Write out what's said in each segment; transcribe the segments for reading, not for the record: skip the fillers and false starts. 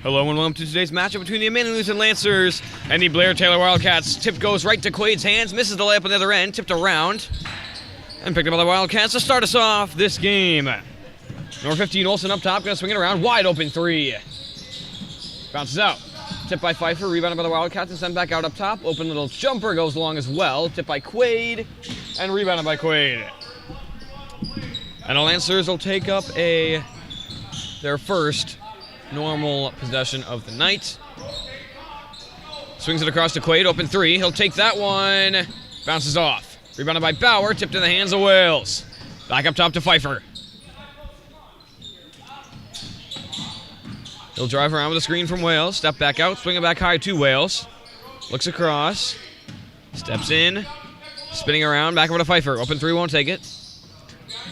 Hello and welcome to today's matchup between the Immanuel Lutheran Lancers and the Blair-Taylor Wildcats. Tip goes right to Quaid's hands, misses the layup on the other end, tipped around, and picked up by the Wildcats to start us off this game. Number 15, Olsen up top, gonna swing it around, wide open three. Bounces out. Tipped by Pfeiffer, rebounded by the Wildcats and sent back out up top. Open little jumper goes long as well. Tipped by Quaid and rebounded by Quaid. And the Lancers will take up their first normal possession of the night. Swings it across to Quaid, open three. He'll take that one. Bounces off. Rebounded by Bauer, tipped in the hands of Wales. Back up top to Pfeiffer. He'll drive around with a screen from Wales. Step back out, swing it back high to Wales. Looks across. Steps in. Spinning around, back over to Pfeiffer. Open three, won't take it.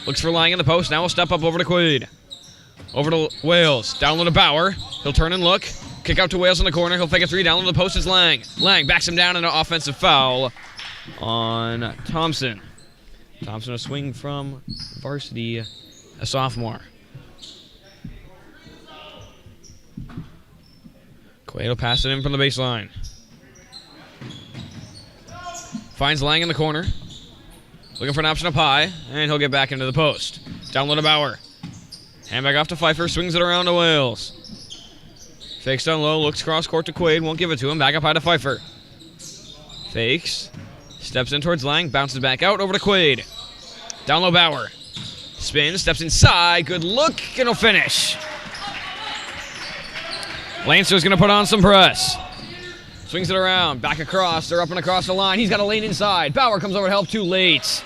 Looks for Lang in the post. Now we'll step up over to Quaid. Over to Wales. Down low to Bauer. He'll turn and look. Kick out to Wales in the corner. He'll fake a three. Down low to the post is Lang. Lang backs him down in an offensive foul on Thompson. Thompson a swing from varsity, a sophomore. Quaid will pass it in from the baseline. Finds Lang in the corner. Looking for an option up high, and he'll get back into the post. Down low to Bauer. Hand back off to Pfeiffer, swings it around to Wales. Fakes down low, looks cross court to Quaid, won't give it to him. Back up high to Pfeiffer. Fakes. Steps in towards Lang, bounces back out over to Quaid. Down low Bauer. Spins, steps inside, good look, and he'll finish. Lancers gonna put on some press. Swings it around, back across, they're up and across the line. He's got a lane inside. Bauer comes over to help, too late.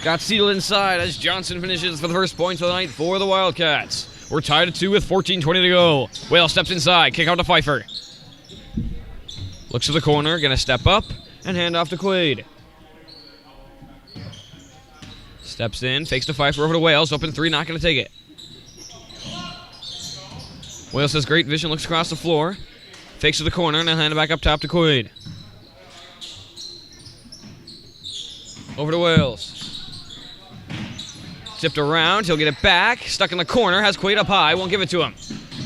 Got sealed inside as Johnson finishes for the first points of the night for the Wildcats. We're tied at 2 with 14:20 to go. Wales steps inside, kick out to Pfeiffer. Looks to the corner, gonna step up and hand off to Quaid. Steps in, fakes to Pfeiffer over to Wales. Open three, not gonna take it. Wales has great vision, looks across the floor. Fakes to the corner and then hand it back up top to Quaid. Over to Wales. Tipped around, he'll get it back. Stuck in the corner, has Quaid up high, won't give it to him.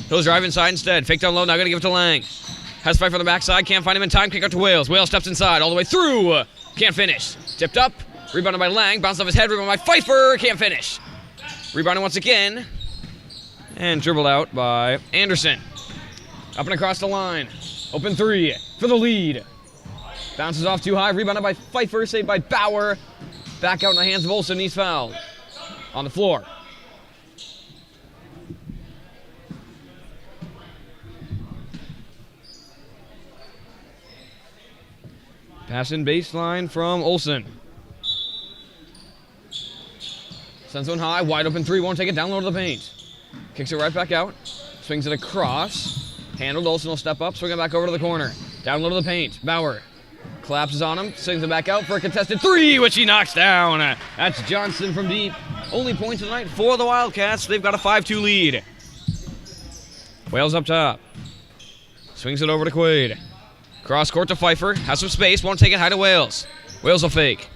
He'll drive inside instead. Fake down low, now gonna give it to Lang. Has Pfeiffer on the backside, can't find him in time, kick out to Wales. Wales steps inside, all the way through. Can't finish. Tipped up, rebounded by Lang, bounced off his head, rebounded by Pfeiffer, can't finish. Rebounded once again. And dribbled out by Anderson. Up and across the line. Open three for the lead. Bounces off too high, rebounded by Pfeiffer, saved by Bauer. Back out in the hands of Olsen, he's fouled. On the floor. Pass in baseline from Olsen. Sends one high, wide open three, won't take it, down low to the paint. Kicks it right back out, swings it across. Handled, Olsen will step up, swing it back over to the corner. Down low to the paint, Bauer. Collapses on him, swings it back out for a contested three, which he knocks down. That's Johnson from deep. Only points of the night for the Wildcats. They've got a 5-2 lead. Wales up top. Swings it over to Quaid. Cross court to Pfeiffer. Has some space. Won't take it high to Wales. Wales will fake.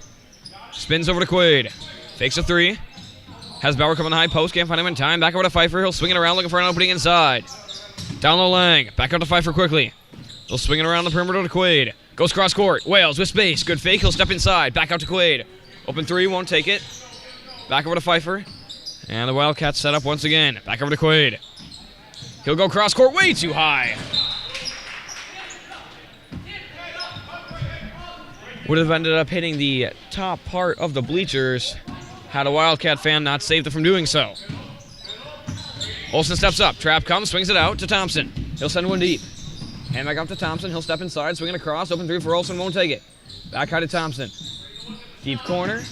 Spins over to Quaid. Fakes a three. Has Bauer coming high post. Can't find him in time. Back over to Pfeiffer. He'll swing it around looking for an opening inside. Down low Lang. Back up to Pfeiffer quickly. He'll swing it around the perimeter to Quaid. Goes cross court. Wales with space. Good fake. He'll step inside. Back out to Quaid. Open three. Won't take it. Back over to Pfeiffer. And the Wildcats set up once again. Back over to Quaid. He'll go cross court way too high. Would have ended up hitting the top part of the bleachers had a Wildcat fan not saved it from doing so. Olsen steps up. Trap comes, swings it out to Thompson. He'll send one deep. Hand back up to Thompson. He'll step inside, swing it across. Open three for Olsen, won't take it. Back high to Thompson. Deep corner.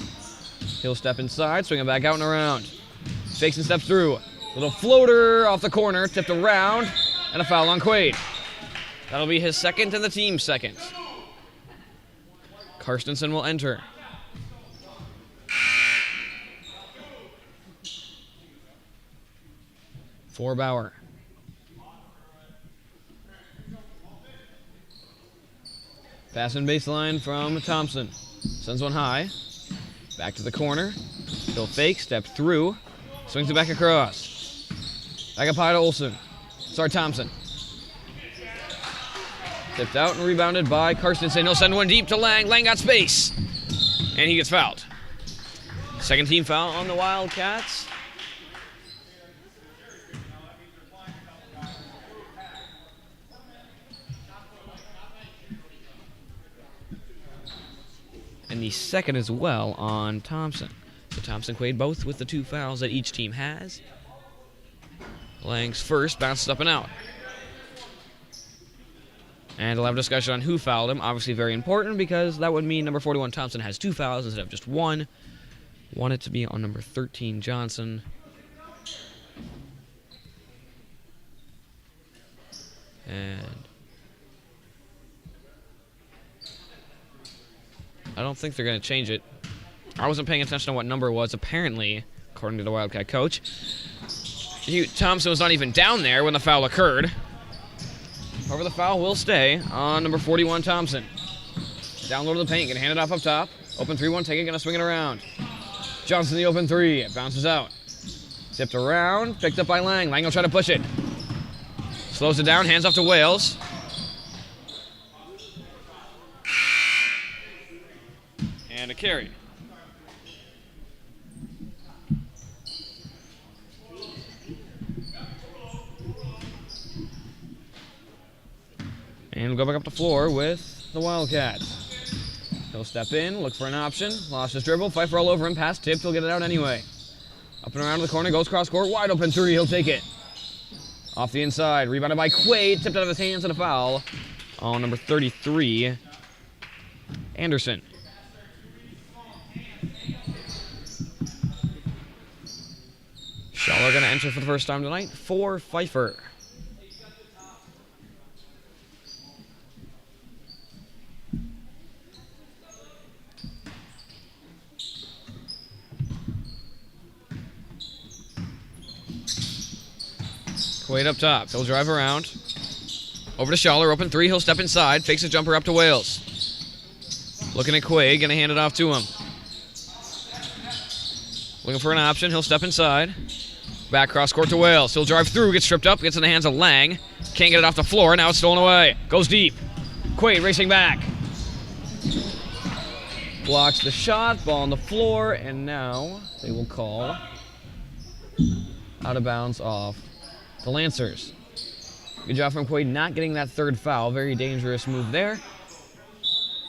He'll step inside, swing it back out and around. Fakes and steps through. Little floater off the corner, tipped around, and a foul on Quaid. That'll be his second and the team's second. Karstensen will enter. For Bauer. Pass in baseline from Thompson. Sends one high. Back to the corner. He'll fake, step through. Swings it back across. Back up high to Olsen. Thompson. Tipped out and rebounded by Karstensen. He'll send one deep to Lang. Lang got space. And he gets fouled. Second team foul on the Wildcats. And the second as well on Thompson. So Thompson, Quaid both with the 2 fouls that each team has. Lang's first bounces up and out. And we'll have a discussion on who fouled him. Obviously very important because that would mean number 41 Thompson has 2 fouls instead of just 1. Want it to be on number 13 Johnson. And I don't think they're going to change it. I wasn't paying attention to what number it was. Apparently, according to the Wildcat coach, Thompson was not even down there when the foul occurred. However, the foul will stay on number 41 Thompson. Down low to the paint, gonna hand it off up top. Open 3-1, take it, gonna swing it around. Johnson the open 3, it bounces out. Tipped around, picked up by Lang. Lang will try to push it. Slows it down, hands off to Wales. And a carry. And we'll go back up the floor with the Wildcats. He'll step in, look for an option. Lost his dribble, Pfeiffer all over him, pass tipped, he'll get it out anyway. Up and around to the corner, goes cross court, wide open 3, he'll take it. Off the inside, rebounded by Quaid, tipped out of his hands and a foul on number 33, Anderson. Schaller gonna enter for the first time tonight for Pfeiffer. Quaid up top. He'll drive around. Over to Schaller. Open 3. He'll step inside. Fakes a jumper up to Wales. Looking at Quaid. Going to hand it off to him. Looking for an option. He'll step inside. Back cross court to Wales. He'll drive through. Gets stripped up. Gets in the hands of Lang. Can't get it off the floor. Now it's stolen away. Goes deep. Quaid racing back. Blocks the shot. Ball on the floor. And now they will call out of bounds off the Lancers. Good job from Quaid not getting that third foul. Very dangerous move there.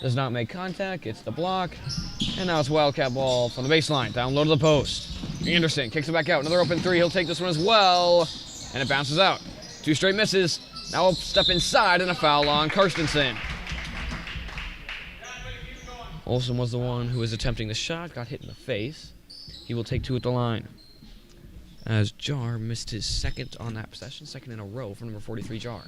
Does not make contact. Gets the block. And now it's Wildcat ball from the baseline. Down low to the post. Anderson kicks it back out. Another open 3. He'll take this one as well. And it bounces out. 2 straight misses. Now he'll step inside and a foul on Karstensen. Olsen was the one who was attempting the shot. Got hit in the face. He will take 2 at the line. As Jar missed his second on that possession, second in a row for number 43, Jar.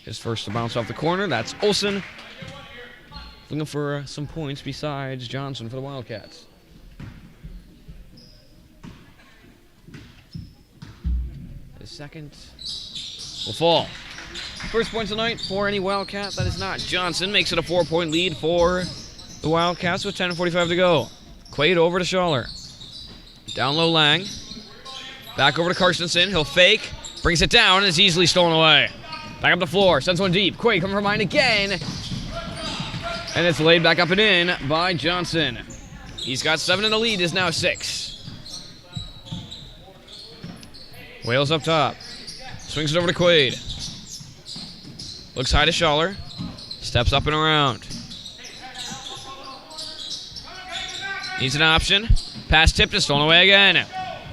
His first to bounce off the corner, that's Olsen. Looking for some points besides Johnson for the Wildcats. His second will fall. First point tonight for any Wildcat that is not Johnson. Makes it a 4-point lead for the Wildcats with 10:45 to go. Quaid over to Schaller. Down low Lang. Back over to Karstensen. He'll fake. Brings it down and is easily stolen away. Back up the floor. Sends one deep. Quaid coming from behind again. And it's laid back up and in by Johnson. He's got 7 and the lead is now 6. Wales up top. Swings it over to Quaid. Looks high to Schaller. Steps up and around. Needs an option. Pass tipped and stolen away again.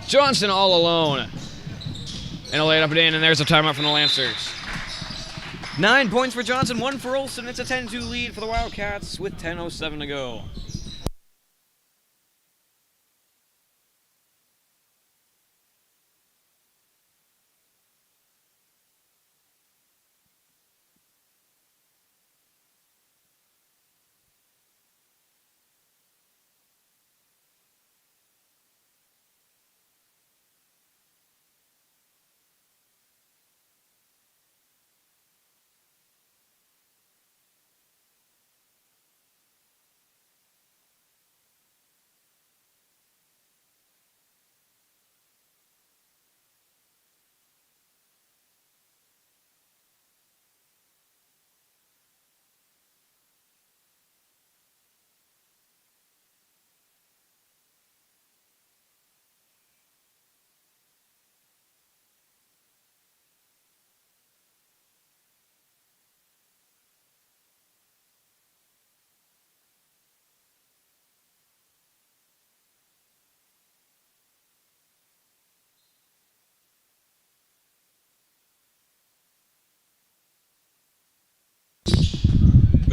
Johnson all alone. And he'll lay it up and in, and there's a timeout from the Lancers. 9 points for Johnson, 1 for Olsen. It's a 10-2 lead for the Wildcats with 10:07 to go.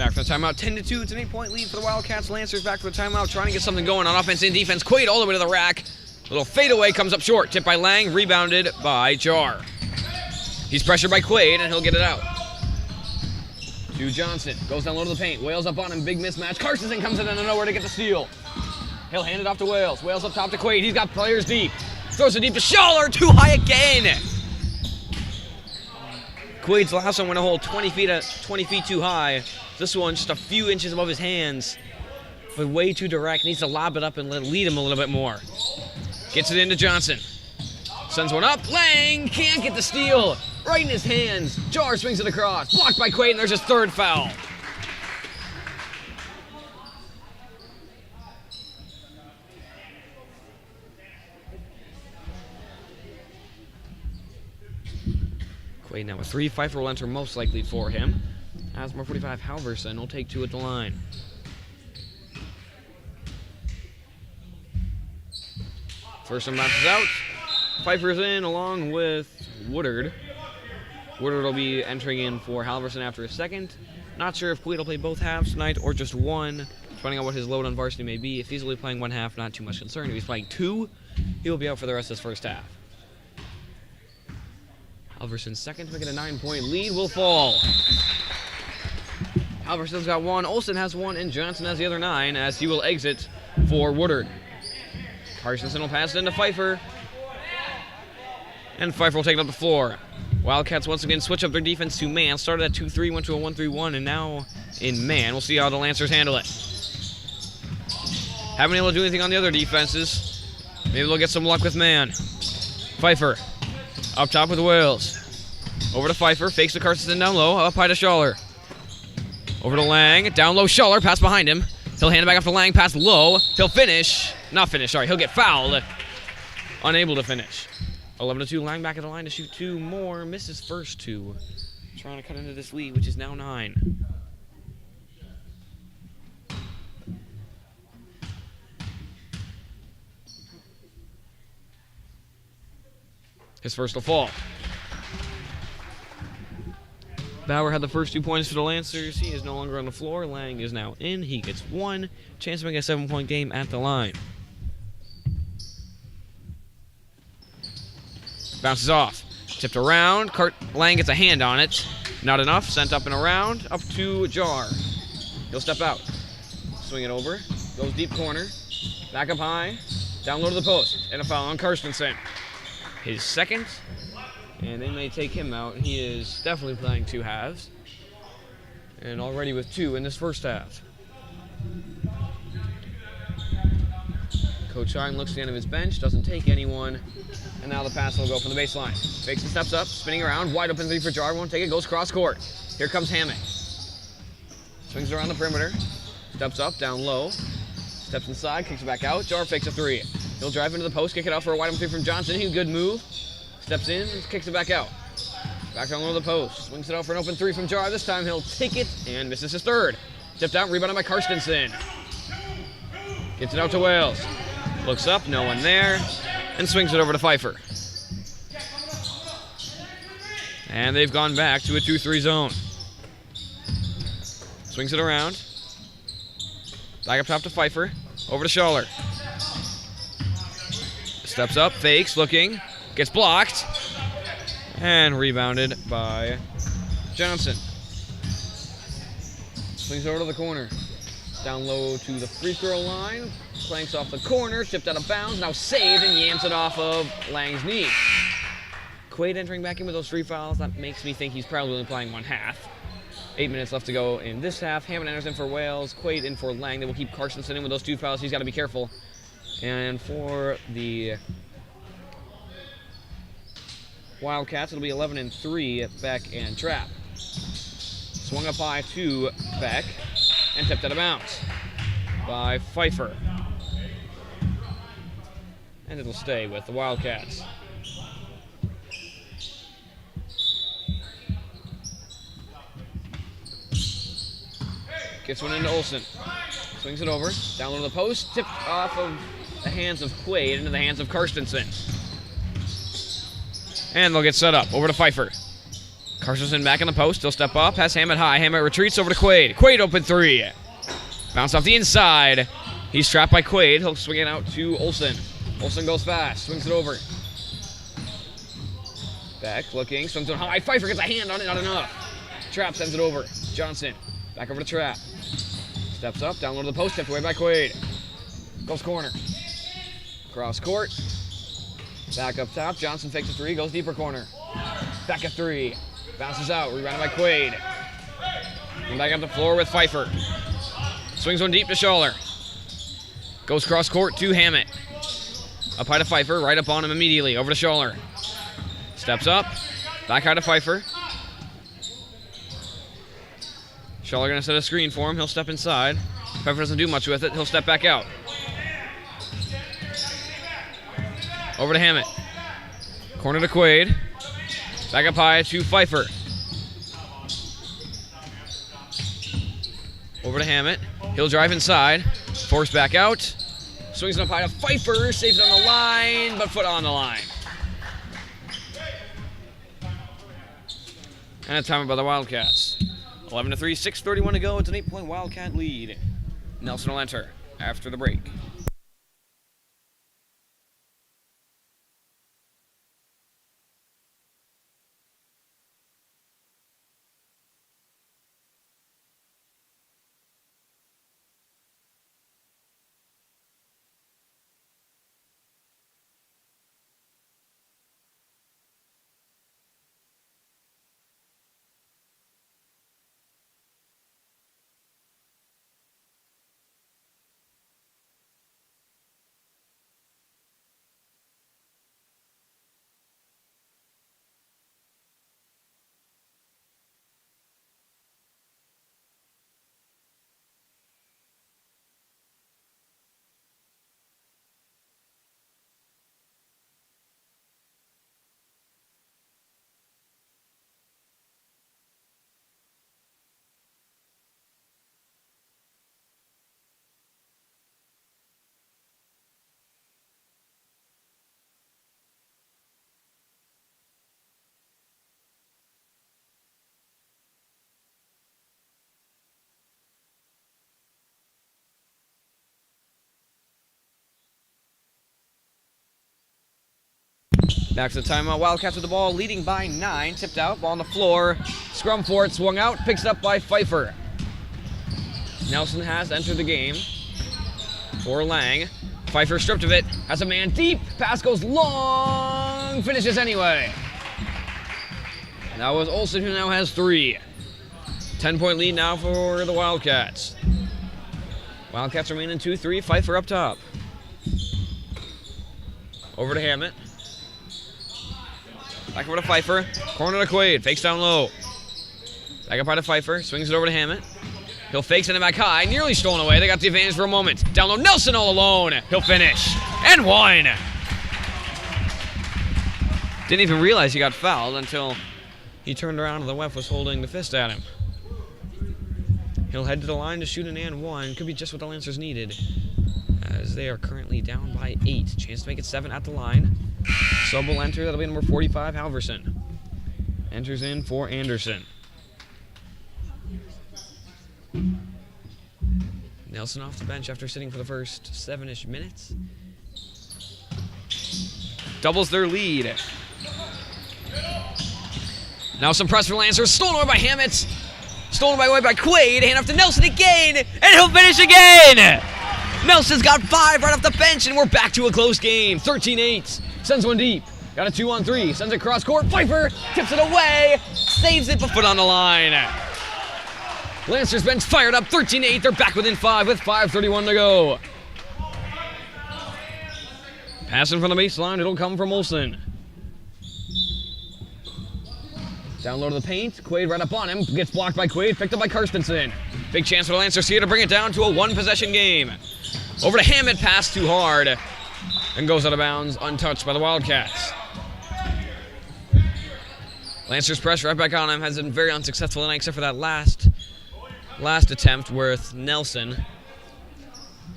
back from the timeout. 10-2. It's an 8-point lead for the Wildcats. Lancers back for the timeout, trying to get something going on offense and defense. Quaid all the way to the rack. Little fadeaway comes up short. Tipped by Lang, rebounded by Jar. He's pressured by Quaid, and he'll get it out. To Johnson. Goes down low to the paint. Wales up on him. Big mismatch. Carstensen comes in out of nowhere to get the steal. He'll hand it off to Wales. Wales up top to Quaid. He's got players deep. Throws it deep to Schaller. Too high again. Quaid's last one went a whole 20 feet too high. This one just a few inches above his hands. But way too direct. Needs to lob it up and lead him a little bit more. Gets it into Johnson. Sends one up. Lang can't get the steal. Right in his hands. Jar swings it across. Blocked by Quaid, and there's his third foul. Quaid now with 3. Pfeiffer will enter most likely for him. As number 45, Halverson will take 2 at the line. First one bounces out. Pfeiffer's in along with Woodard. Woodard will be entering in for Halverson after a second. Not sure if Quaid will play both halves tonight or just one, depending on what his load on varsity may be. If he's only playing one half, not too much concern. If he's playing 2, he'll be out for the rest of his first half. Halverson's second to make it a 9-point lead will fall. Halverson's got 1, Olsen has 1, and Johnson has the other 9 as he will exit for Woodard. Carstensen will pass it into Pfeiffer. And Pfeiffer will take it up the floor. Wildcats once again switch up their defense to man. Started at 2-3, went to a 1-3-1, and now in man. We'll see how the Lancers handle it. Haven't been able to do anything on the other defenses. Maybe they'll get some luck with man. Pfeiffer up top with Wales. Over to Pfeiffer, fakes to Carstensen down low, up high to Schaller. Over to Lang, down low Schaller, pass behind him. He'll hand it back off to Lang, pass low. He'll he'll get fouled. Unable to finish. 11-2, Lang back at the line to shoot 2 more. Misses first 2. Trying to cut into this lead, which is now 9. His first will fall. Bauer had the first 2 points for the Lancers. He is no longer on the floor. Lang is now in. He gets 1. Chance to make a 7-point game at the line. Bounces off. Tipped around. Lang gets a hand on it. Not enough. Sent up and around. Up to Jar. He'll step out. Swing it over. Goes deep corner. Back up high. Down low to the post. And a foul on Carstensen. His second. And they may take him out. He is definitely playing 2 halves. And already with 2 in this first half. Coach Shine looks to the end of his bench. Doesn't take anyone. And now the pass will go from the baseline. Fakes and steps up, spinning around. Wide open 3 for Jar. Won't take it. Goes cross court. Here comes Hammock. Swings around the perimeter. Steps up, down low. Steps inside, kicks it back out. Jar fakes a 3. He'll drive into the post, kick it out for a wide open 3 from Johnson. Good move. Steps in, kicks it back out. Back down low to the post. Swings it out for an open 3 from Jar. This time he'll take it and misses his third. Tipped out, rebounded by Carstensen. Gets it out to Wales. Looks up, no one there. And swings it over to Pfeiffer. And they've gone back to a 2-3 zone. Swings it around. Back up top to Pfeiffer. Over to Schaller. Steps up, fakes, looking. Gets blocked. And rebounded by Johnson. Swings over to the corner. Down low to the free throw line. Clanks off the corner, tipped out of bounds, now saved and yams it off of Lang's knee. Quaid entering back in with those 3 fouls. That makes me think he's probably only playing 1 half. 8 minutes left to go in this half. Hammond enters in for Wales, Quaid in for Lang. They will keep Carstensen in with those 2 fouls. He's got to be careful. And for the Wildcats, it'll be 11-3 Beck and Trapp. Swung up high to Beck and tipped out of bounds by Pfeiffer. And it'll stay with the Wildcats. Gets one into Olsen. Swings it over. Down low to the post. Tipped off of the hands of Quaid into the hands of Carstensen. And they'll get set up. Over to Pfeiffer. Carstensen back in the post. He'll step up. Has Hammett high. Hammett retreats over to Quaid. Quaid open three. Bounce off the inside. He's trapped by Quaid. He'll swing it out to Olsen. Olsen goes fast. Swings it over. Beck looking. Swings it high. Pfeiffer gets a hand on it. Not enough. Trapp sends it over. Johnson. Back over to Trapp. Steps up. Down low to the post. Tipped away by Quaid. Goes corner. Cross court. Back up top. Johnson fakes a three. Goes deeper corner. Back at three. Bounces out. Rebounded by Quaid. And back up the floor with Pfeiffer. Swings one deep to Schaller. Goes cross court to Hammett. Up high to Pfeiffer. Right up on him immediately. Over to Schaller. Steps up. Back high to Pfeiffer. Schaller going to set a screen for him. He'll step inside. Pfeiffer doesn't do much with it. He'll step back out. Over to Hammett. Corner to Quaid. Back up high to Pfeiffer. Over to Hammett. He'll drive inside. Force back out. Swings it up high to Pfeiffer. Saves it on the line, but foot on the line. And a timeout by the Wildcats. 11-3, 6:31 to go. It's an 8-point Wildcat lead. Nelson will enter after the break. Back to the timeout. Wildcats with the ball, leading by 9. Tipped out, ball on the floor. Scrum for it, swung out, picks it up by Pfeiffer. Nelson has entered the game for Lang. Pfeiffer stripped of it, has a man deep. Pass goes long, finishes anyway. That was Olsen, who now has 3. 10-point lead now for the Wildcats. Wildcats remain in 2-3. Pfeiffer up top. Over to Hammett. Back over to Pfeiffer. Corner to Quaid. Fakes down low. Back up high to Pfeiffer. Swings it over to Hammett. He'll fake, send it back high. Nearly stolen away. They got the advantage for a moment. Down low. Nelson all alone. He'll finish. And one. Didn't even realize he got fouled until he turned around and the ref was holding the fist at him. He'll head to the line to shoot an and one. Could be just what the Lancers needed, as they are currently down by 8. Chance to make it 7 at the line. Sub will enter. That'll be number 45, Halverson. Enters in for Anderson. Nelson off the bench after sitting for the first 7-ish minutes. Doubles their lead. Now some press for Lancers. Stolen away by Hammett. Stolen away by Quaid. Hand off to Nelson again. And he'll finish again. Nelson's got 5 right off the bench, and we're back to a close game. 13-8. Sends one deep. Got a 2-on-3. Sends it cross court. Pfeiffer tips it away. Saves it, but foot on the line. Lancers bench fired up. 13-8. They're back within 5 with 5:31 to go. Passing from the baseline. It'll come from Olsen. Down low to the paint. Quaid right up on him. Gets blocked by Quaid. Picked up by Carstensen. Big chance for the Lancers here to bring it down to a 1-possession game. Over to Hammett. Pass too hard. And goes out of bounds, untouched by the Wildcats. Lancers press right back on him. Has been very unsuccessful tonight, except for that last attempt with Nelson.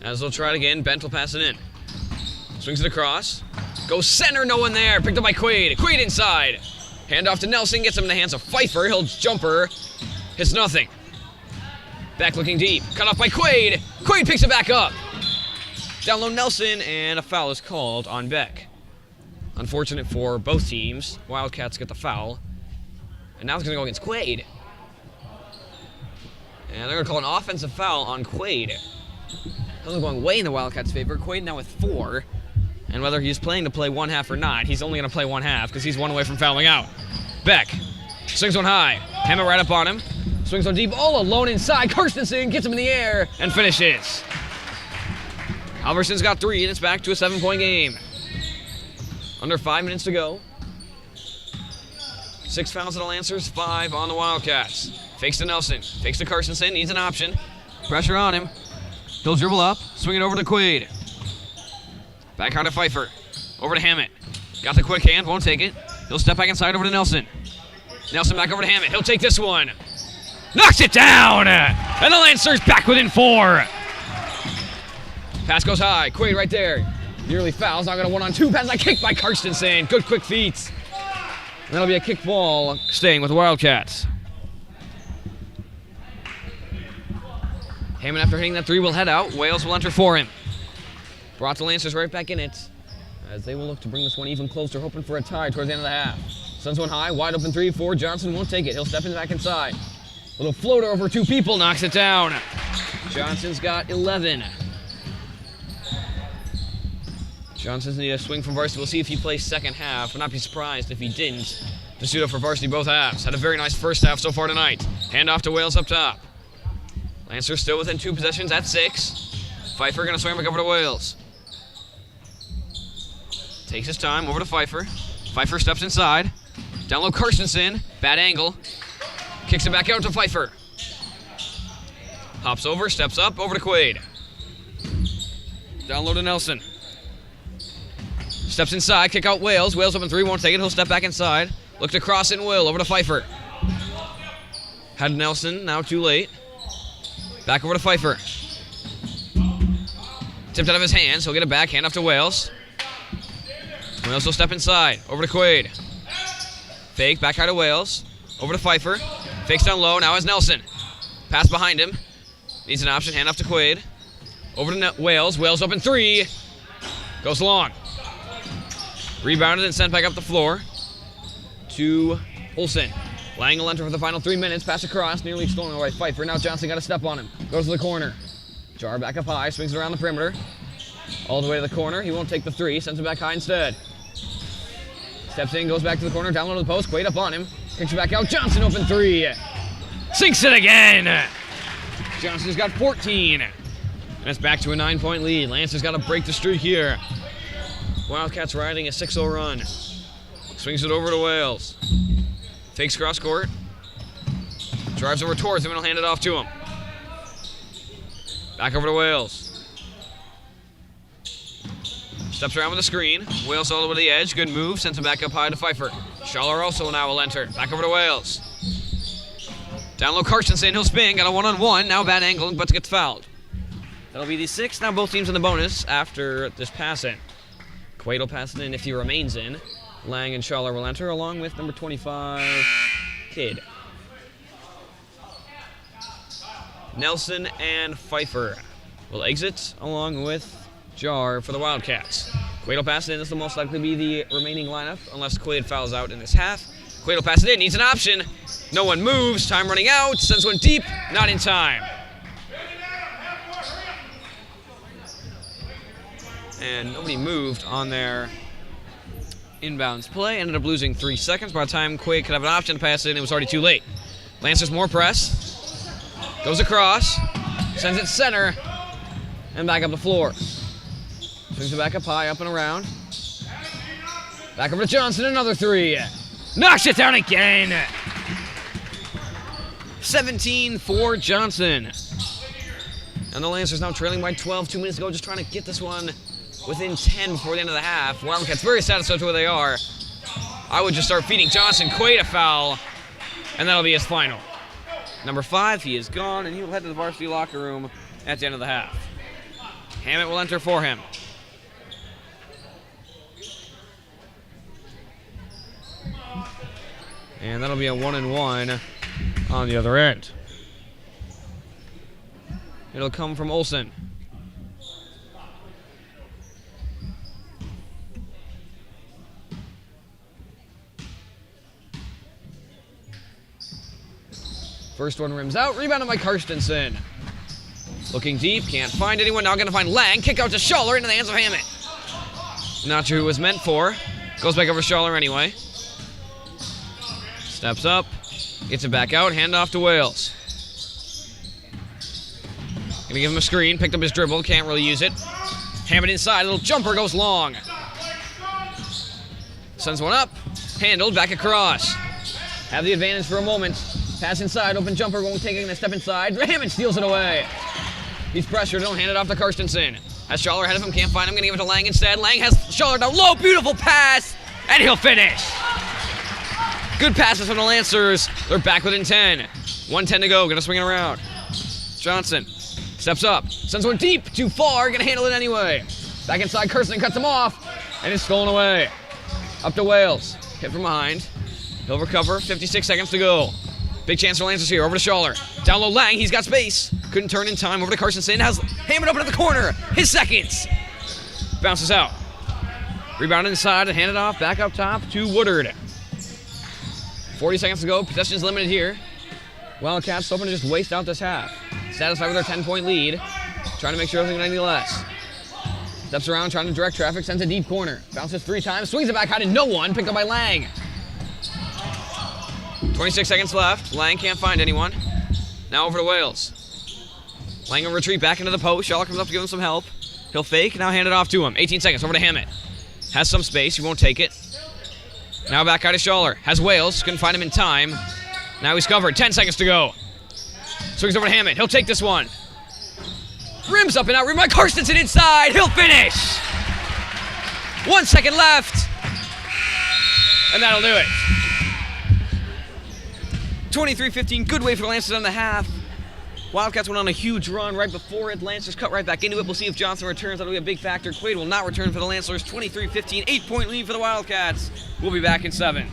As they'll try it again, Bent will pass it in. Swings it across. Goes center, no one there. Picked up by Quaid. Quaid inside. Hand off to Nelson, gets him in the hands of Pfeiffer. He'll jumper, hits nothing. Back looking deep, cut off by Quaid. Quaid picks it back up. Down low Nelson, and a foul is called on Beck. Unfortunate for both teams. Wildcats get the foul. And now it's going to go against Quaid. And they're going to call an offensive foul on Quaid. Those are going way in the Wildcats' favor. Quaid now with 4. And whether he's playing to play one half or not, he's only going to play one half because he's one away from fouling out. Beck swings one high. Hammett right up on him. Swings one deep, all alone inside. Karstensen gets him in the air and finishes. Halverson's got 3, and it's back to a 7-point game. Under 5 minutes to go. 6 fouls on the Lancers, 5 on the Wildcats. Fakes to Nelson, fakes to Karstensen, needs an option. Pressure on him. He'll dribble up, swing it over to Quaid. Back out to Pfeiffer. Over to Hammett. Got the quick hand, won't take it. He'll step back inside over to Nelson. Nelson back over to Hammett. He'll take this one. Knocks it down! And the Lancers back within 4. Pass goes high. Quaid right there. Nearly fouls. Now got a 1-on-2 pass. A kick by Karstensen. Good quick feet. And that'll be a kick ball staying with the Wildcats. Hammond, after hitting that 3, will head out. Wales will enter for him. Brought the Lancers right back in it as they will look to bring this one even closer, hoping for a tie towards the end of the half. Suns one high, wide open 3 for Johnson. Won't take it. He'll step in back inside. Little floater over 2 people, knocks it down. Johnson's got 11. Johnson's need a swing from varsity. We'll see if he plays second half. Would not be surprised if he didn't to suit up for varsity both halves. Had a very nice first half so far tonight. Hand off to Wales up top. Lancers still within 2 possessions at 6. Pfeiffer gonna swing back over to Wales. Takes his time over to Pfeiffer. Pfeiffer steps inside. Down low Karstensen. Bad angle. Kicks it back out to Pfeiffer. Hops over, steps up, over to Quaid. Down low to Nelson. Steps inside, kick out Wales. Wales open 3, won't take it. He'll step back inside. Look to cross it and will. Over to Pfeiffer. Had Nelson, now too late. Back over to Pfeiffer. Tipped out of his hands. He'll get it back. Hand off to Wales. Wales will step inside. Over to Quaid. Fake, back out to Wales. Over to Pfeiffer. Fakes down low. Now has Nelson. Pass behind him. Needs an option. Hand off to Quaid. Over to Wales. Wales open 3. Goes long. Rebounded and sent back up the floor to Olsen. Lang will enter for the final 3 minutes. Pass across, nearly stolen away by Pfeiffer. Now Johnson got a step on him. Goes to the corner. Jar back up high, swings it around the perimeter. All the way to the corner. He won't take the 3, sends it back high instead. Steps in, goes back to the corner, down low to the post. Quaid up on him. Kicks it back out. Johnson open 3. Sinks it again. Johnson's got 14. And it's back to a 9-point lead. Lancers got to break the streak here. Wildcats riding a 6-0 run. Swings it over to Wales. Fakes cross court. Drives over towards him and he'll hand it off to him. Back over to Wales. Steps around with a screen. Wales all the way to the edge. Good move. Sends him back up high to Pfeiffer. Schaller also now will enter. Back over to Wales. Down low Karstensen. He'll spin. Got a 1-on-1. Now bad angle, but gets fouled. That'll be the 6th. Now both teams in the bonus after this pass in. Quaid will pass it in if he remains in. Lang and Schaller will enter along with number 25, Kidd. Nelson and Pfeiffer will exit along with Jar for the Wildcats. Quaid will pass it in. This will most likely be the remaining lineup unless Quaid fouls out in this half. Quaid will pass it in. Needs an option. No one moves. Time running out. Sends one deep. Not in time. And nobody moved on their inbounds play. Ended up losing 3 seconds. By the time Quaid could have an option to pass it in, it was already too late. Lancers more press. Goes across. Sends it center. And back up the floor. Swings it back up high, up and around. Back over to Johnson, another 3. Knocks it down again. 17 for Johnson. And the Lancers now trailing by 12, 2 minutes ago, just trying to get this one within 10 before the end of the half. Wildcats very satisfied with where they are. I would just start feeding Johnson Quaid a foul, and that'll be his final. Number 5, he is gone, and he will head to the varsity locker room at the end of the half. Hammett will enter for him. And that'll be a 1-1 on the other end. It'll come from Olsen. First one rims out, rebounded by Karstensen. Looking deep, can't find anyone. Now gonna find Lang. Kick out to Schaller into the hands of Hammett. Not sure who it was meant for. Goes back over to Schaller anyway. Steps up, gets it back out, hand off to Wales. Gonna give him a screen, picked up his dribble, can't really use it. Hammett inside, little jumper goes long. Sends one up, handled, back across. Have the advantage for a moment. Pass inside, open jumper, won't take it, a step inside. Hammett steals it away. He's pressured, don't hand it off to Karstensen. Has Schaller ahead of him, can't find him, gonna give it to Lang instead. Lang has Schaller down low, beautiful pass, and he'll finish. Good passes from the Lancers. They're back within 10. 1:10 to go, gonna swing it around. Johnson steps up, sends one deep, too far, gonna handle it anyway. Back inside, Kirsten cuts him off, and it's stolen away. Up to Wales, hit from behind. He'll recover, 56 seconds to go. Big chance for Lancers here, over to Schaller. Down low Lang, he's got space. Couldn't turn in time, over to Karstensen. Has Hammett open at the corner, his seconds. Bounces out. Rebound inside and handed off, back up top to Woodard. 40 seconds to go, possession's limited here. Wildcats hoping to just waste out this half. Satisfied with their 10-point lead. Trying to make sure it doesn't get any less. Steps around, trying to direct traffic, sends a deep corner. Bounces 3 times, swings it back high to no one, picked up by Lang. 26 seconds left. Lang can't find anyone. Now over to Wales. Lang will retreat back into the post. Schaller comes up to give him some help. He'll fake, now hand it off to him. 18 seconds, over to Hammett. Has some space, he won't take it. Now back out to Schaller. Has Wales, couldn't find him in time. Now he's covered, 10 seconds to go. Swings over to Hammett, he'll take this one. Rims up and out, rim by Karstensen inside, he'll finish! 1 second left. And that'll do it. 23-15, good way for the Lancers on the half. Wildcats went on a huge run right before it. Lancers cut right back into it. We'll see if Johnson returns. That'll be a big factor. Quaid will not return for the Lancers. 23-15, 8-point lead for the Wildcats. We'll be back in 7.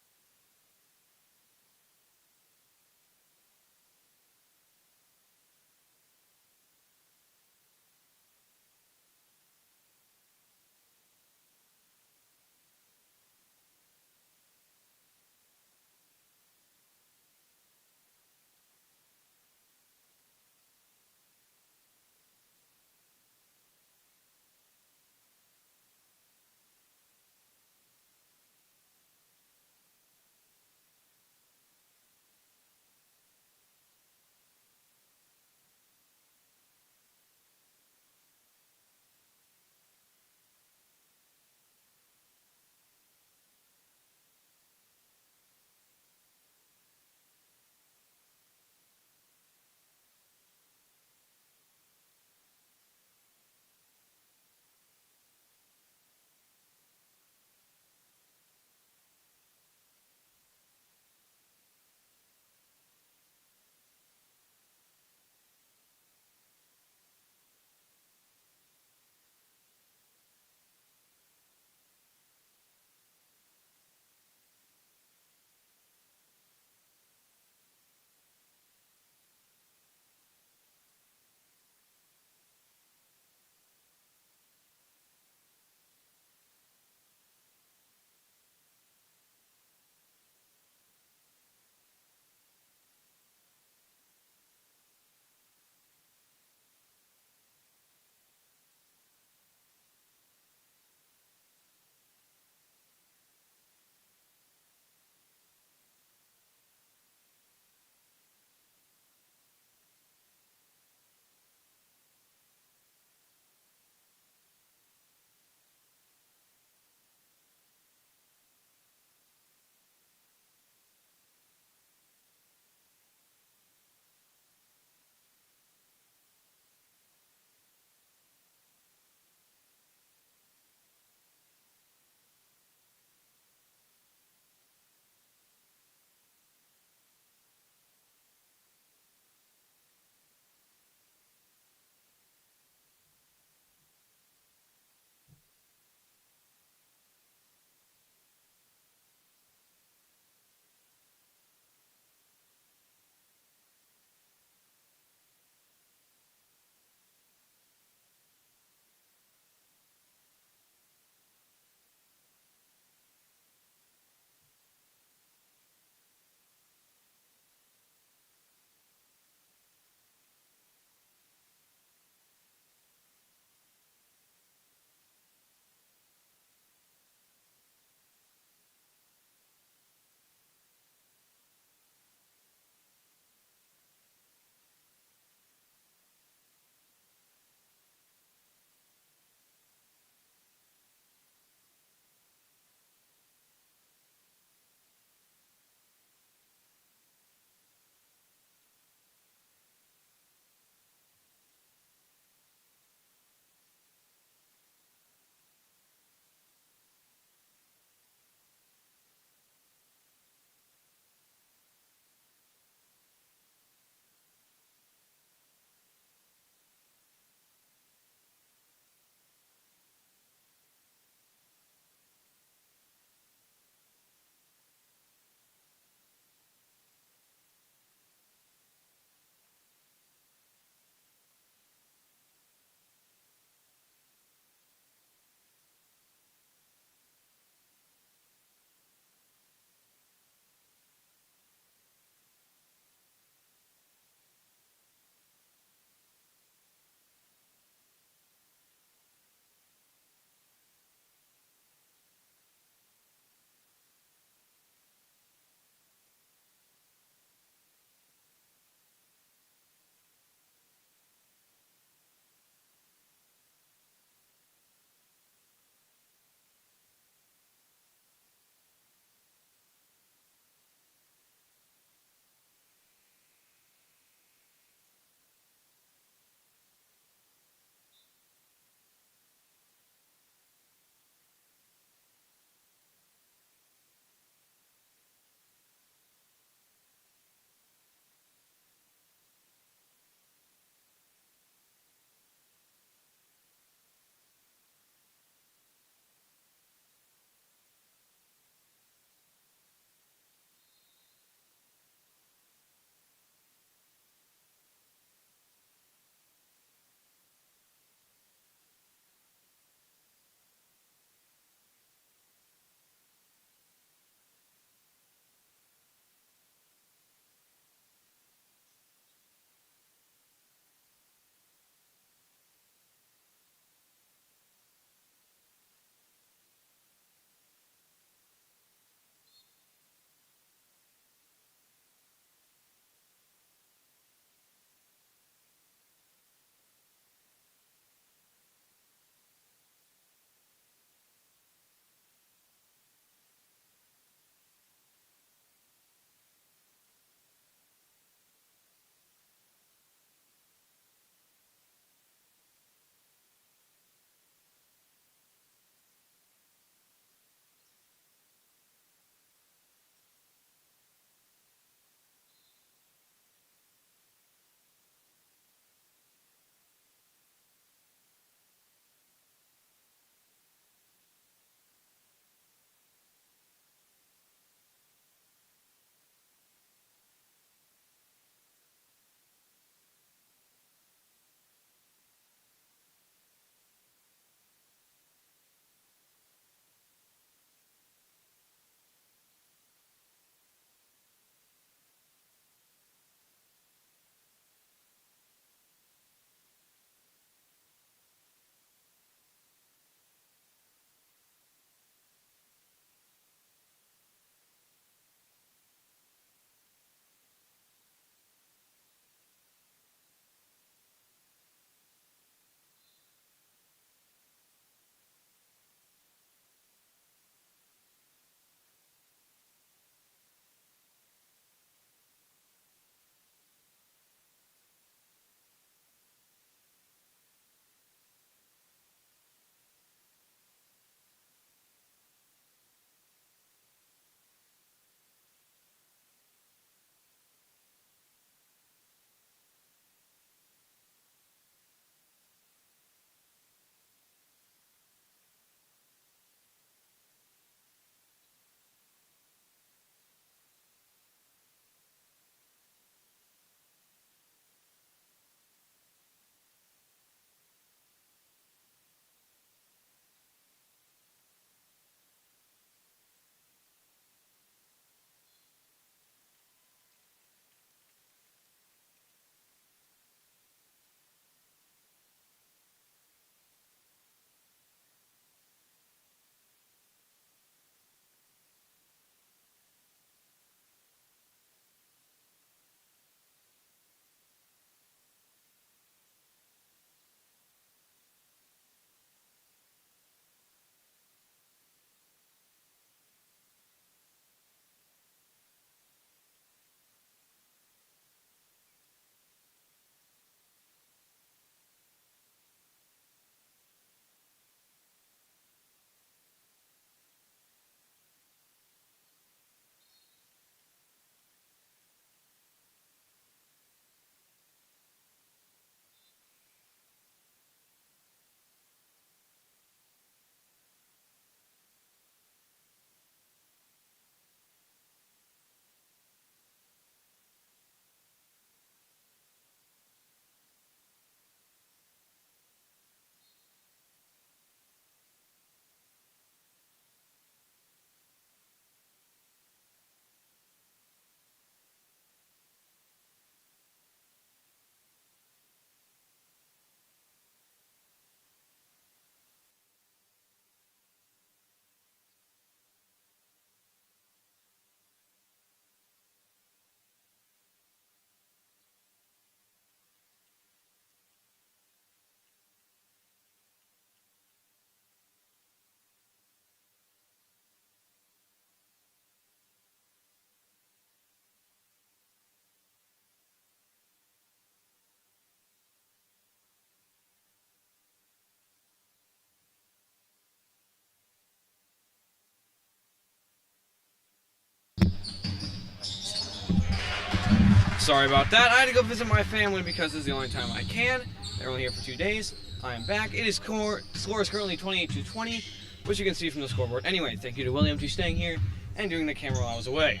Sorry about that. I had to go visit my family because this is the only time I can. They're only here for 2 days. I am back. It is score is currently 28-20, which you can see from the scoreboard. Anyway, thank you to William for staying here and doing the camera while I was away.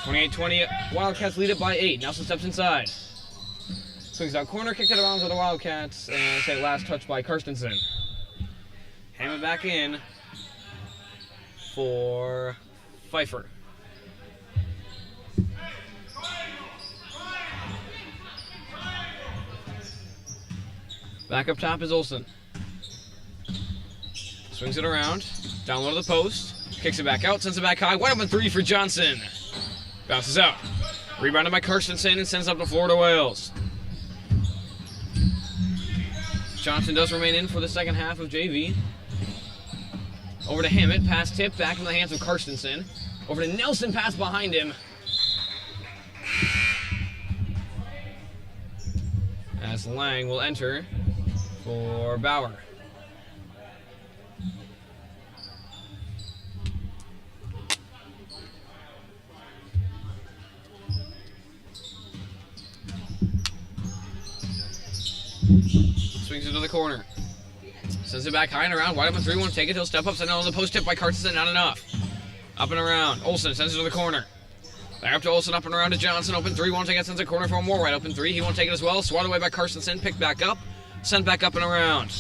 28-20, Wildcats lead it by 8. Nelson steps inside. Swings out corner, kicked out of bounds by the Wildcats, and say last touch by Karstensen. Hand it back in for Pfeiffer. Back up top is Olsen. Swings it around, down low to the post, kicks it back out, sends it back high, wide open 3 for Johnson. Bounces out. Rebounded by Karstensen and sends up the floor to Wales. Johnson does remain in for the second half of JV. Over to Hammett, pass tip, back in the hands of Karstensen. Over to Nelson, pass behind him. As Lang will enter for Bauer. Swings it to the corner. Sends it back high and around. Wide open 3, won't take it. He'll step up, send it on the post tip by Karstensen. Not enough. Up and around. Olsen sends it to the corner. Back up to Olsen, up and around to Johnson. Open 3, won't take it. Sends a corner for a more. Wide open 3. He won't take it as well. Swatted away by Karstensen. Picked back up. Sent back up and around.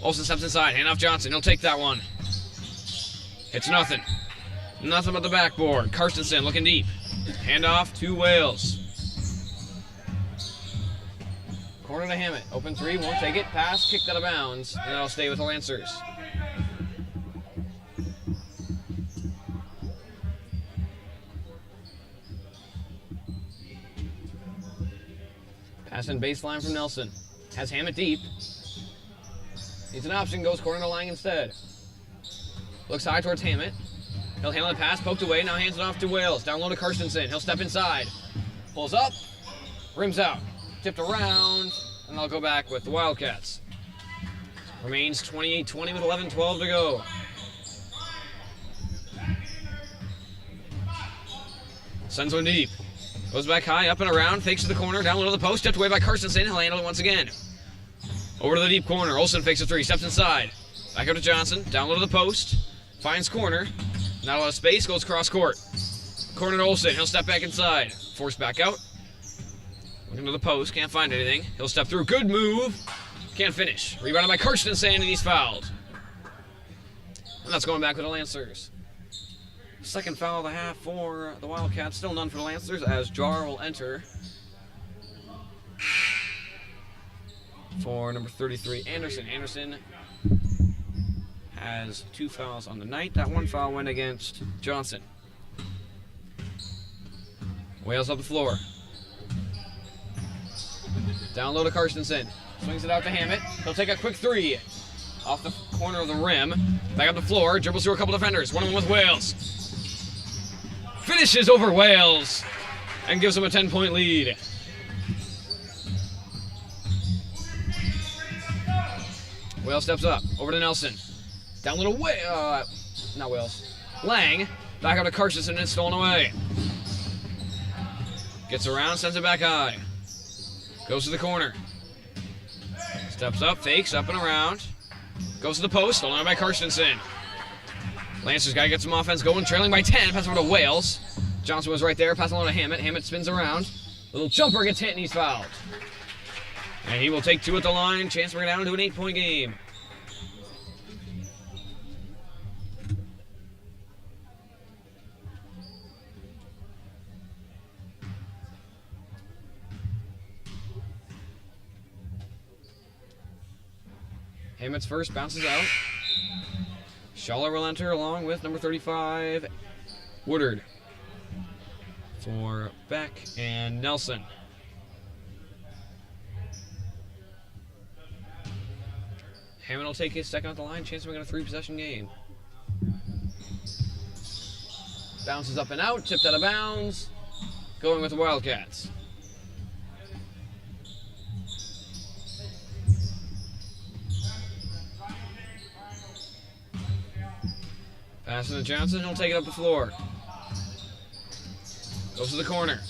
Olsen steps inside. Hand off Johnson. He'll take that one. It's nothing. Nothing but the backboard. Karstensen looking deep. Hand off to Wales. Corner to Hammett. Open 3, won't take it. Pass, kicked out of bounds. And that'll stay with the Lancers. Pass in baseline from Nelson. Has Hammett deep. Needs an option, goes corner to Lang instead. Looks high towards Hammett. He'll handle the pass, poked away, now hands it off to Wales. Down low to Karstensen. He'll step inside. Pulls up, rims out. Tipped around, and they'll go back with the Wildcats. Remains 28-20 with 11-12 to go. Sends one deep. Goes back high, up and around, fakes to the corner, down low to the post, tipped away by Karstensen. He'll handle it once again. Over to the deep corner. Olsen fakes a 3, steps inside. Back up to Johnson, down low to the post. Finds corner. Not a lot of space, goes cross court. Corner to Olsen, he'll step back inside. Forced back out. Looking to the post, can't find anything. He'll step through, good move. Can't finish. Rebounded by Karstensen, and he's fouled. And that's going back with the Lancers. Second foul of the half for the Wildcats. Still none for the Lancers, as Jar will enter for number 33, Anderson. Anderson has 2 fouls on the night. That 1 foul went against Johnson. Wales up the floor. Down low to Karstensen. Swings it out to Hammett. He'll take a quick 3 off the corner of the rim. Back up the floor. Dribbles through a couple defenders. 1-on-1 with Wales. Finishes over Wales and gives him a 10-point lead. Wales steps up. Over to Nelson. Down little way. Not Wales. Lang. Back up to Karstensen and stolen away. Gets around, sends it back high. Goes to the corner. Steps up, fakes, up and around. Goes to the post, stolen by Karstensen. Lancers got to get some offense going, trailing by 10. Pass over to Wales. Johnson was right there, passing along to Hammett. Hammett spins around. Little jumper gets hit and he's fouled. And he will take 2 at the line. Chance to bring it down to an 8-point game. Hammett's first, bounces out. Schaller will enter along with number 35, Woodard. For Beck and Nelson. Hammett will take his second off the line. Chance to make it a 3-possession game. Bounces up and out, tipped out of bounds. Going with the Wildcats. Passing to Johnson, he'll take it up the floor. Goes to the corner.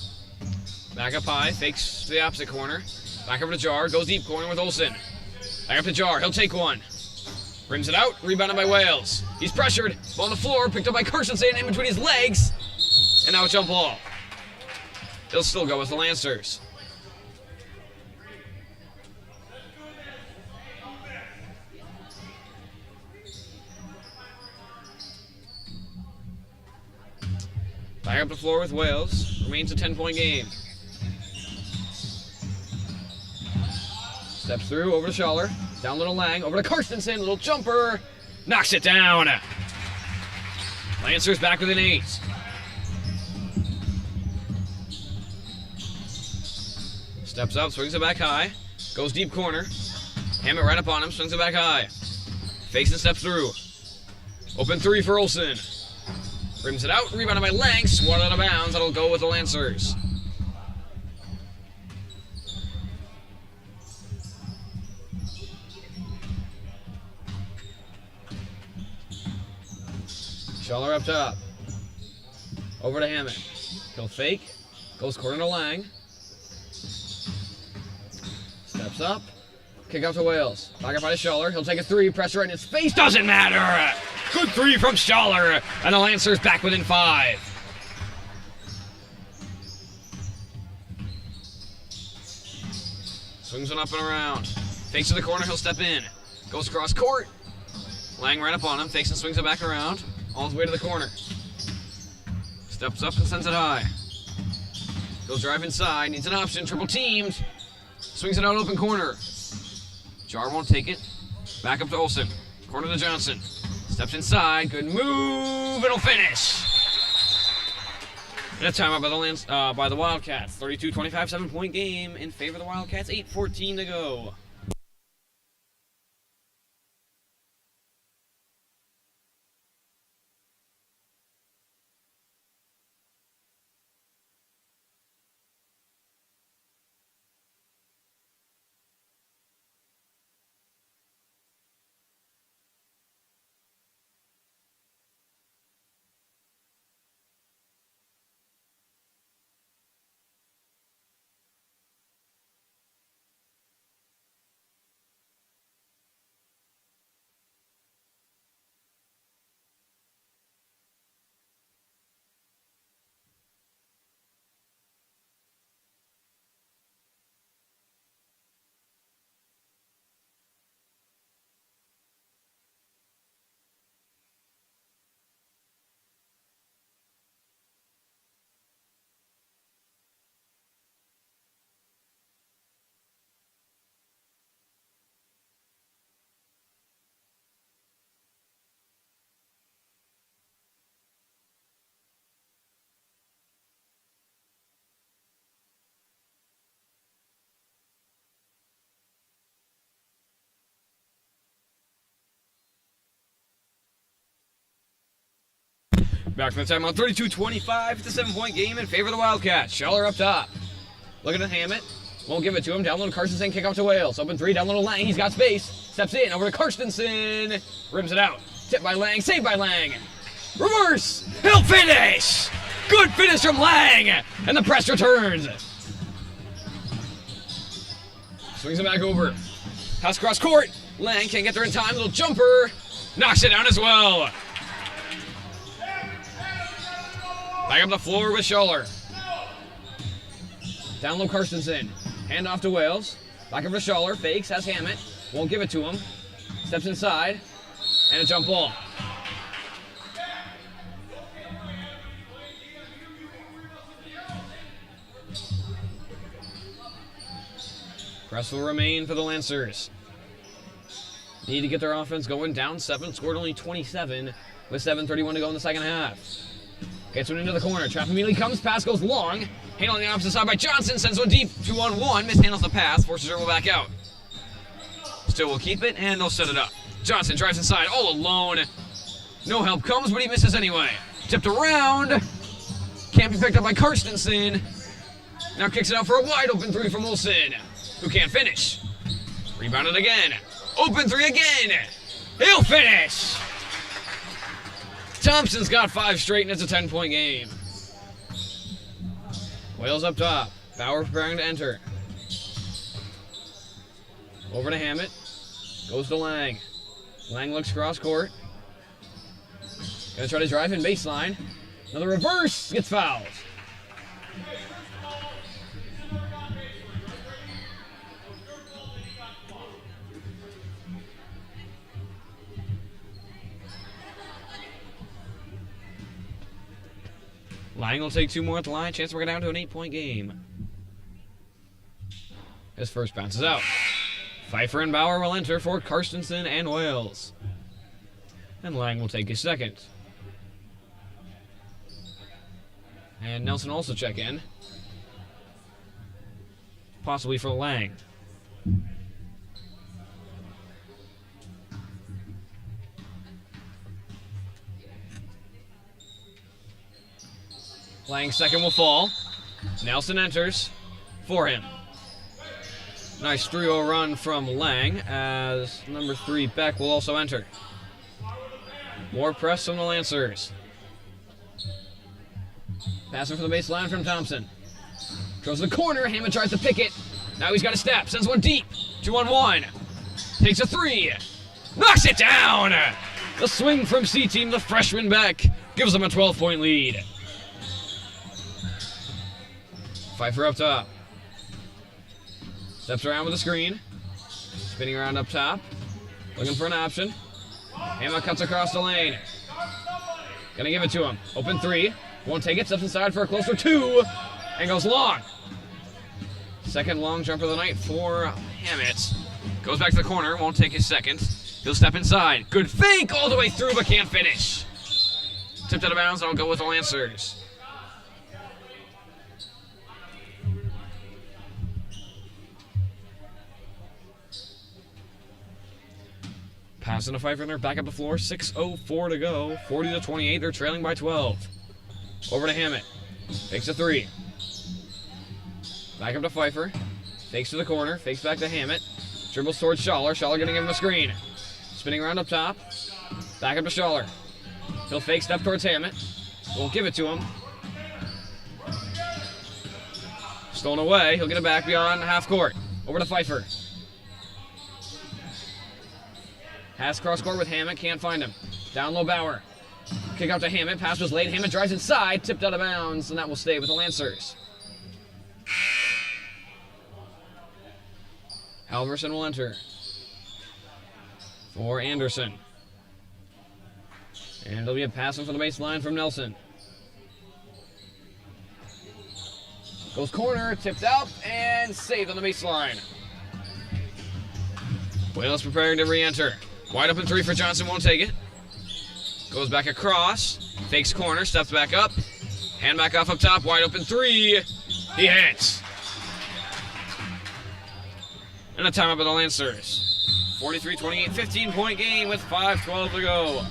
Back up high, fakes to the opposite corner. Back over to Jar, goes deep corner with Olsen. Back up to Jar, he'll take one. Rims it out, rebounded by Wales. He's pressured, ball on the floor, picked up by Carstensen in between his legs. And now a jump ball. He'll still go with the Lancers. Back up the floor with Wales. Remains a 10-point game. Steps through, over to Schaller. Down little Lang, over to Carstensen. Little jumper. Knocks it down. Lancers back within 8. Steps up, swings it back high. Goes deep corner. Hammett right up on him, swings it back high. Fakes and steps through. Open 3 for Olsen. Rims it out, rebounded by Lang, swatted out of bounds. That'll go with the Lancers. Schaller up top. Over to Hammett. He'll fake. Goes corner to Lang. Steps up. Kick out to Wales. Back up by Schaller. He'll take a 3. Pressure right in his face. Doesn't matter. Good 3 from Schaller. And the Lancers back within 5. Swings one up and around. Fakes to the corner. He'll step in. Goes across court. Lang right up on him. Fakes and swings it back around. On his way to the corner. Steps up and sends it high. Goes drive inside. Needs an option. Triple teamed. Swings it out open corner. Jar won't take it. Back up to Olsen. Corner to Johnson. Steps inside. Good move. It'll finish. And a timeout by the Wildcats. 32-25, 7-point game in favor of the Wildcats. 8:14 to go. Back from the timeout, 32-25. It's a 7-point game in favor of the Wildcats. Schaller up top. Looking at Hammett. Won't give it to him. Down low to Carstensen. Kick out to Wales. Open 3. Down low to Lang. He's got space. Steps in. Over to Carstensen. Rims it out. Tipped by Lang. Saved by Lang. Reverse. He'll finish. Good finish from Lang. And the press returns. Swings it back over. Pass across court. Lang can't get there in time. Little jumper. Knocks it down as well. Back up the floor with Schaller. Down low Carstensen. Hand off to Wales. Back over to Schaller. Fakes. Has Hammett. Won't give it to him. Steps inside. And a jump ball. Press will remain for the Lancers. Need to get their offense going. Down 7. Scored only 27 with 7:31 to go in the second half. Gets one into the corner. Trap immediately comes. Pass goes long. Handling the opposite side by Johnson. Sends one deep. 2-on-1. Mishandles the pass. Forces dribble back out. Still will keep it, and they'll set it up. Johnson drives inside all alone. No help comes, but he misses anyway. Tipped around. Can't be picked up by Carstensen. Now kicks it out for a wide open 3 from Olsen, who can't finish. Rebounded again. Open 3 again. He'll finish. Thompson's got 5 straight, and it's a 10-point game. Wales up top. Bauer preparing to enter. Over to Hammett. Goes to Lang. Lang looks cross court. Gonna try to drive in baseline. Another reverse. Gets fouled. Lang will take 2 more at the line. Chance to bring it down to an 8-point game. His first bounces out. Pfeiffer and Bauer will enter for Karstensen and Wales. And Lang will take his second. And Nelson will also check in. Possibly for Lang. Lang's second will fall. Nelson enters for him. Nice 3-0 run from Lang as number 3 Beck will also enter. More press from the Lancers. Passing from the baseline from Thompson. Throws the corner. Hammond tries to pick it. Now he's got a step. Sends one deep. 2-on-1. Takes a 3. Knocks it down. The swing from C-Team, the freshman Beck, gives them a 12-point lead. Pfeiffer up top. Steps around with a screen. Spinning around up top. Looking for an option. Hammond cuts across the lane. Gonna give it to him. Open 3. Won't take it. Steps inside for a closer 2. And goes long. Second long jumper of the night for Hammett. Goes back to the corner. Won't take his second. He'll step inside. Good fake all the way through, but can't finish. Tipped out of bounds, and I'll go with the Lancers. Passing to Pfeiffer, and they're back up the floor. 6:04 to go. 40-28. They're trailing by 12. Over to Hammett. Fakes a 3. Back up to Pfeiffer. Fakes to the corner. Fakes back to Hammett. Dribbles towards Schaller. Schaller gonna give him a screen. Spinning around up top. Back up to Schaller. He'll fake step towards Hammett. Won't give it to him. Stolen away. He'll get it back beyond half court. Over to Pfeiffer. Has cross court with Hammett. Can't find him. Down low Bauer. Kick out to Hammett. Pass was late. Hammett drives inside. Tipped out of bounds. And that will stay with the Lancers. Halverson will enter for Anderson. And it'll be a pass from the baseline from Nelson. Goes corner, tipped out, and saved on the baseline. Wales preparing to re-enter. Wide open 3 for Johnson, won't take it. Goes back across, fakes corner, steps back up. Hand back off up top, wide open 3. He hits. And a timeout by the Lancers. 43-28, 15-point game with 5:12 to go.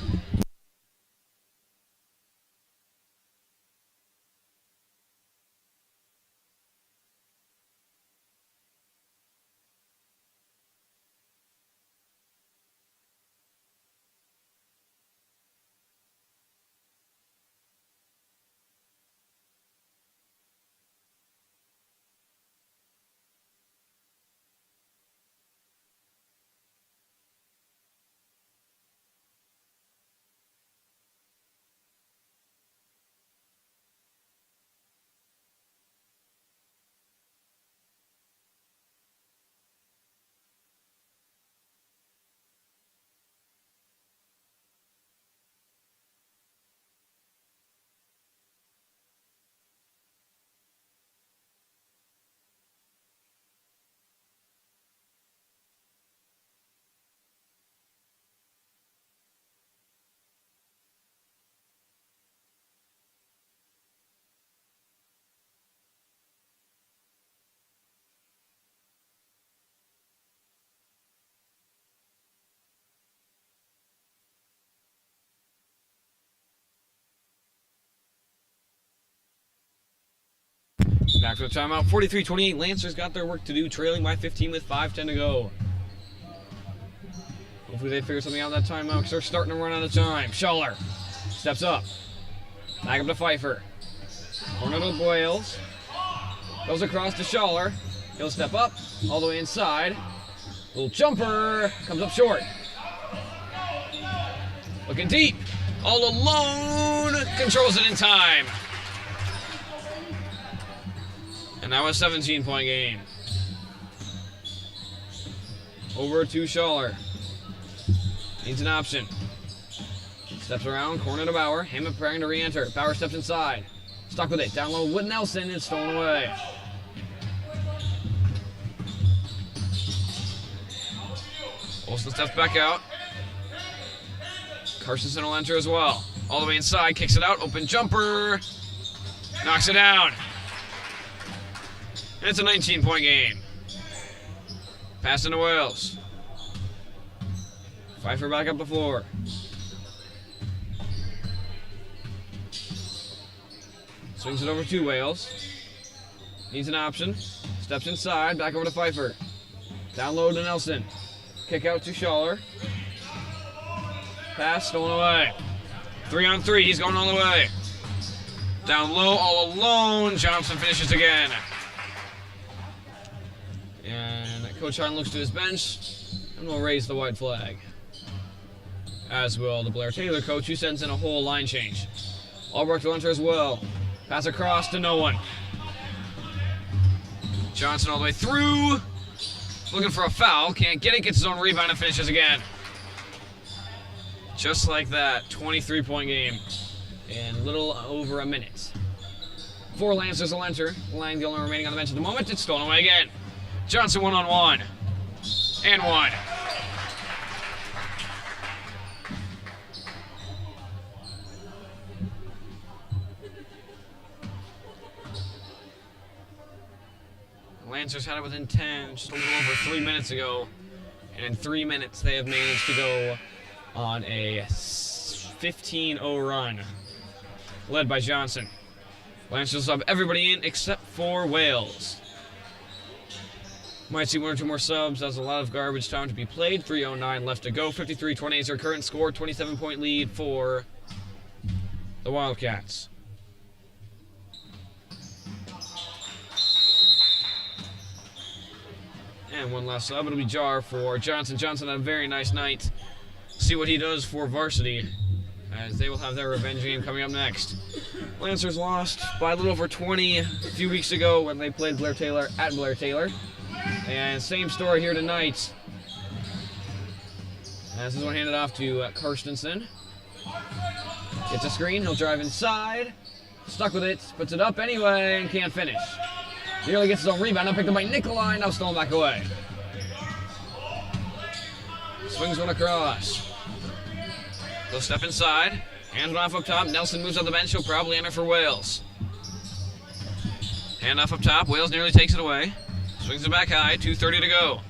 Back for the timeout. 43-28. Lancers got their work to do, trailing by 15 with 5:10 to go. Hopefully they figure something out that timeout because they're starting to run out of time. Schaller steps up. Back up to Pfeiffer. Corner to Wales. Goes across to Schaller. He'll step up all the way inside. Little jumper. Comes up short. Looking deep. All alone. Controls it in time. And that was a 17-point game. Over to Schaller. Needs an option. Steps around, corner to Bauer. Hammett preparing to re-enter. Bauer steps inside. Stuck with it. Down low with Nelson. It's stolen away. Olsen steps back out. Carstensen will enter as well. All the way inside. Kicks it out. Open jumper. Knocks it down. And it's a 19-point game. Pass into Wales. Pfeiffer back up the floor. Swings it over to Wales. Needs an option. Steps inside. Back over to Pfeiffer. Down low to Nelson. Kick out to Schaller. Pass stolen away. 3-on-3. He's going all the way. Down low, all alone. Johnson finishes again. And Coach Hahn looks to his bench and will raise the white flag. As will the Blair-Taylor coach, who sends in a whole line change. Albrecht will enter as well. Pass across to no one. Johnson all the way through. Looking for a foul. Can't get it. Gets his own rebound and finishes again. Just like that. 23-point game in a little over a minute. 4 Lancers will enter. Lang the only remaining on the bench at the moment. It's stolen away again. Johnson 1-on-1. And 1. Lancers had it within 10 just a little over 3 minutes ago. And in 3 minutes, they have managed to go on a 15-0 run, led by Johnson. Lancers sub everybody in except for Wales. Might see 1 or 2 more subs. That's a lot of garbage time to be played. 3:09 left to go. 53-28 is our current score. 27-point lead for the Wildcats. And one last sub. It'll be Jar for Johnson. Johnson had a very nice night. See what he does for varsity, as they will have their revenge game coming up next. Lancers lost by a little over 20 a few weeks ago when they played Blair-Taylor at Blair-Taylor. And same story here tonight. As this one handed off to Carstensen. Gets a screen. He'll drive inside. Stuck with it. Puts it up anyway and can't finish. Nearly gets his own rebound. Now picked up by Nikolai. Now stolen back away. Swings one across. He'll step inside. Hands it off up top. Nelson moves on the bench. He'll probably enter for Wales. Hand off up top. Wales nearly takes it away. Swings it back high. 2:30 to go.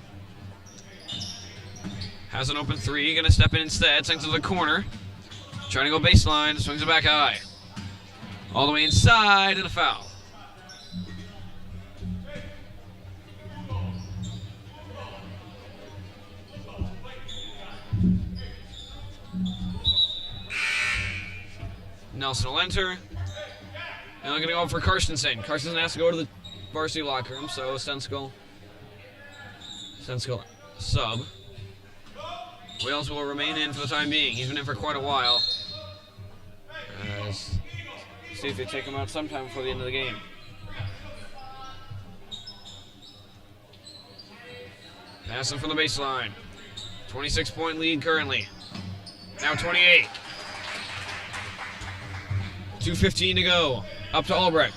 Has an open 3. Going to step in instead. Sinks to the corner. Trying to go baseline. Swings it back high. All the way inside and a foul. Nelson will enter. And I'm going to go for Carstensen. Carstensen has to go to the varsity locker room, so Senskal sub. Wales will remain in for the time being. He's been in for quite a while. See if they take him out sometime before the end of the game. Passing from the baseline. 26-point lead currently. Now 28. 2:15 to go. Up to Albrecht.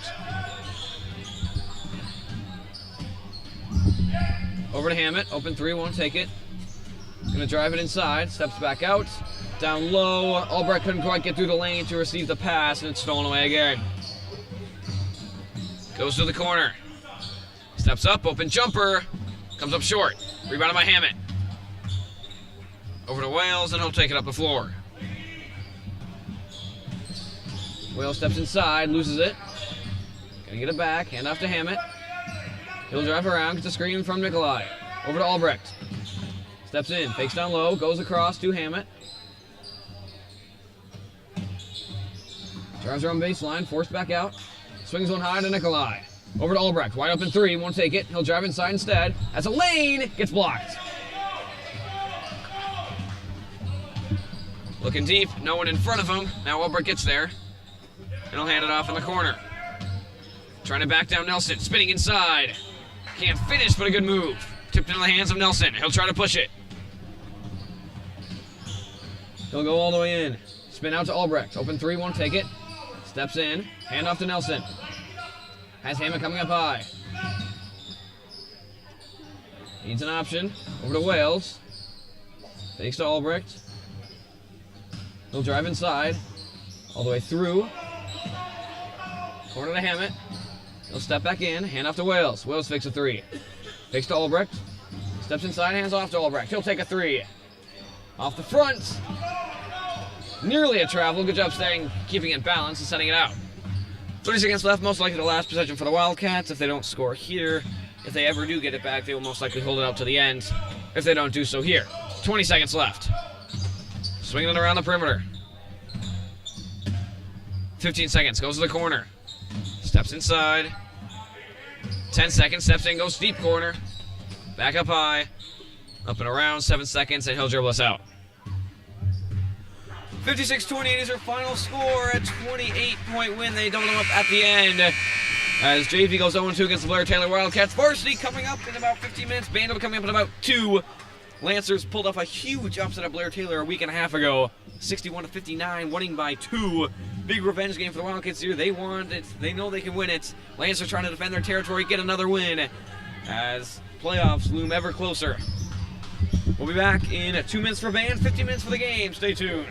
Over to Hammett. Open 3, won't take it. Gonna drive it inside. Steps back out. Down low. Albrecht couldn't quite get through the lane to receive the pass, and it's stolen away again. Goes to the corner. Steps up. Open jumper. Comes up short. Rebounded by Hammett. Over to Wales, and he'll take it up the floor. Wales steps inside, loses it. Gonna get it back, hand off to Hammett. He'll drive around, gets a screen from Nikolai. Over to Albrecht. Steps in, fakes down low, goes across to Hammett. Drives around baseline, forced back out. Swings one high to Nikolai. Over to Albrecht. Wide open three. Won't take it. He'll drive inside instead. That's a lane. Gets blocked. Looking deep. No one in front of him. Now Albrecht gets there. And he'll hand it off in the corner. Trying to back down Nelson. Spinning inside. Can't finish, but a good move. Tipped into the hands of Nelson. He'll try to push it. He'll go all the way in. Spin out to Albrecht. Open three. Won't take it. Steps in. Hand off to Nelson. Has Hammond coming up high. Needs an option. Over to Wales. Fakes to Albrecht. He'll drive inside. All the way through. Corner to Hammett. He'll step back in. Hand off to Wales. Wales fakes a three. Fakes to Albrecht. Steps inside. Hands off to Albrecht. He'll take a three. Off the front. Nearly a travel. Good job keeping it balanced and setting it out. 30 seconds left, most likely the last possession for the Wildcats. If they don't score here, if they ever do get it back, they will most likely hold it out to the end. If they don't do so here. 20 seconds left. Swinging it around the perimeter. 15 seconds, goes to the corner. Steps inside. 10 seconds, steps in, goes deep corner. Back up high. Up and around, 7 seconds, and he'll dribble us out. 56-28 is her final score. A 28-point win. They double them up at the end. As JV goes 0-2 against the Blair-Taylor Wildcats. Varsity coming up in about 15 minutes. Band will be coming up in about 2. Lancers pulled off a huge upset at Blair-Taylor a week and a half ago. 61-59, winning by 2. Big revenge game for the Wildcats here. They want it. They know they can win it. Lancers trying to defend their territory, get another win as playoffs loom ever closer. We'll be back in 2 minutes for band, 15 minutes for the game. Stay tuned.